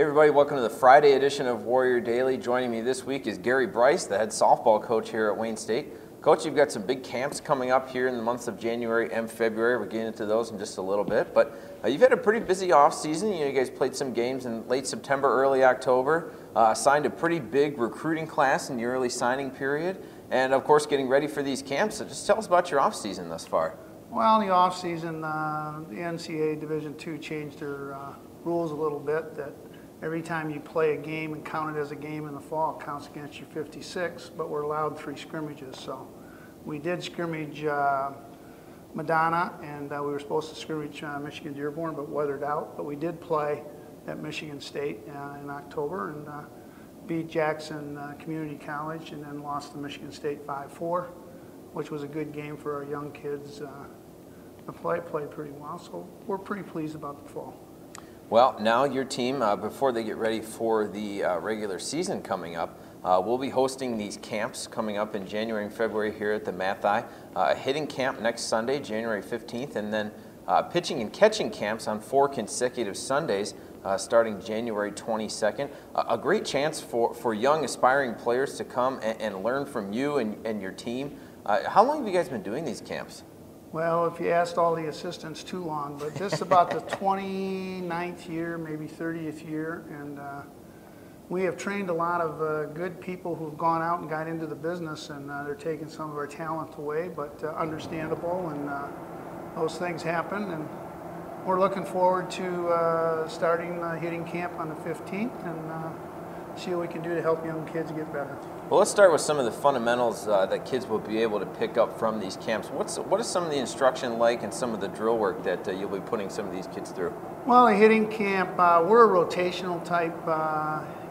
Hey everybody, welcome to the Friday edition of Warrior Daily. Joining me this week is Gary Bryce, the head softball coach here at Wayne State. Coach, you've got some big camps coming up here in the months of January and February. We'll get into those in just a little bit, but you've had a pretty busy off season. You guys played some games in late September, early October, signed a pretty big recruiting class in the early signing period, and of course getting ready for these camps. So just tell us about your off season thus far. Well, in the off season, the NCAA Division II changed their rules a little bit, that every time you play a game and count it as a game in the fall, it counts against your 56, but we're allowed 3 scrimmages. So we did scrimmage Madonna, and we were supposed to scrimmage Michigan Dearborn, but weathered out. But we did play at Michigan State in October and beat Jackson Community College, and then lost to Michigan State 5-4, which was a good game for our young kids. The played pretty well, so we're pretty pleased about the fall. Well, now your team, before they get ready for the regular season coming up, we'll be hosting these camps coming up in January and February here at the Mathi. Hitting camp next Sunday, January 15th, and then pitching and catching camps on 4 consecutive Sundays starting January 22nd. A great chance for young aspiring players to come and learn from you and your team. How long have you guys been doing these camps? Well, if you asked all the assistants, too long, but this is about the 29th year, maybe 30th year, and we have trained a lot of good people who've gone out and got into the business, and they're taking some of our talent away, but understandable, and those things happen, and we're looking forward to starting hitting camp on the 15th and see what we can do to help young kids get better. Well, let's start with some of the fundamentals that kids will be able to pick up from these camps. What is some of the instruction like and some of the drill work that you'll be putting some of these kids through? Well, a hitting camp, we're a rotational type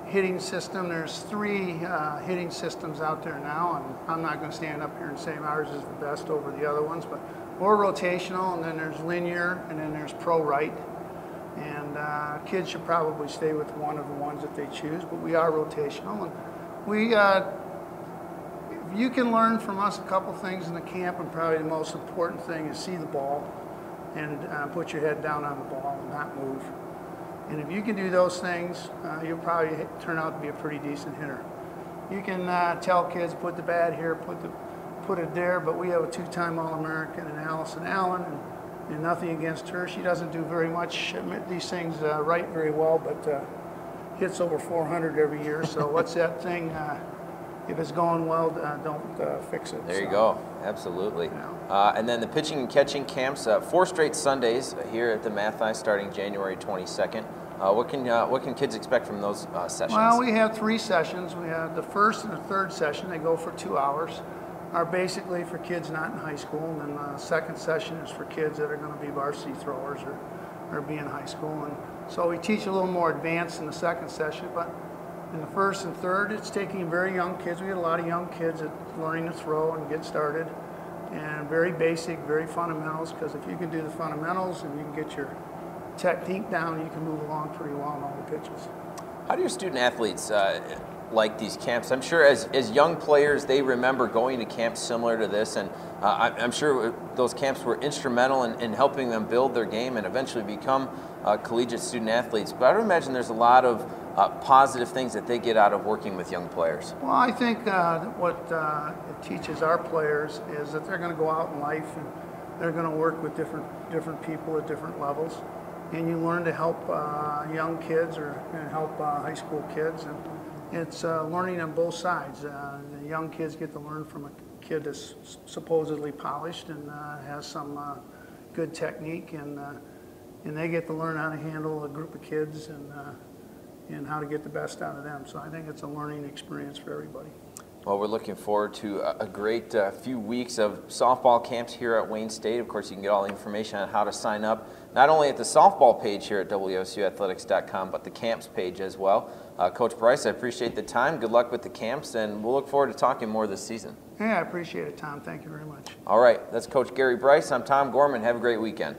hitting system. There's 3 hitting systems out there now, and I'm not going to stand up here and say ours is the best over the other ones, but we're rotational, and then there's linear, and then there's pro right. And kids should probably stay with one of the ones that they choose, but we are rotational. And we, you can learn from us a couple things in the camp, and probably the most important thing is see the ball and put your head down on the ball and not move. And if you can do those things, you'll probably turn out to be a pretty decent hitter. You can tell kids, put the bat here, put it there, but we have a 2-time All-American in Allison Allen, and nothing against her. She doesn't do very much, these things right very well, but hits over 400 every year. So what's that thing? If it's going well, don't fix it. There you go. Absolutely. Yeah. And then the pitching and catching camps, 4 straight Sundays here at the Mathi starting January 22nd. What can kids expect from those sessions? Well, we have 3 sessions. We have the first and the third session. They go for 2 hours. Are basically for kids not in high school, and then the second session is for kids that are going to be varsity throwers or be in high school. And so we teach a little more advanced in the second session, but in the first and third, it's taking very young kids. We get a lot of young kids that learning to throw and get started, and very basic, very fundamentals, because if you can do the fundamentals and you can get your technique down, you can move along pretty well on all the pitches. How do your student athletes like these camps? I'm sure as young players, they remember going to camps similar to this, and I'm sure those camps were instrumental in helping them build their game and eventually become collegiate student athletes. But I would imagine there's a lot of positive things that they get out of working with young players. Well, I think what it teaches our players is that they're going to go out in life and they're going to work with different people at different levels, and you learn to help young kids or help high school kids. And it's learning on both sides. The young kids get to learn from a kid that's supposedly polished and has some good technique, and they get to learn how to handle a group of kids and how to get the best out of them. So I think it's a learning experience for everybody. Well, we're looking forward to a great few weeks of softball camps here at Wayne State. Of course, you can get all the information on how to sign up, not only at the softball page here at WSUathletics.com, but the camps page as well. Coach Bryce, I appreciate the time. Good luck with the camps, and we'll look forward to talking more this season. Yeah, I appreciate it, Tom. Thank you very much. All right, that's Coach Gary Bryce. I'm Tom Gorman. Have a great weekend.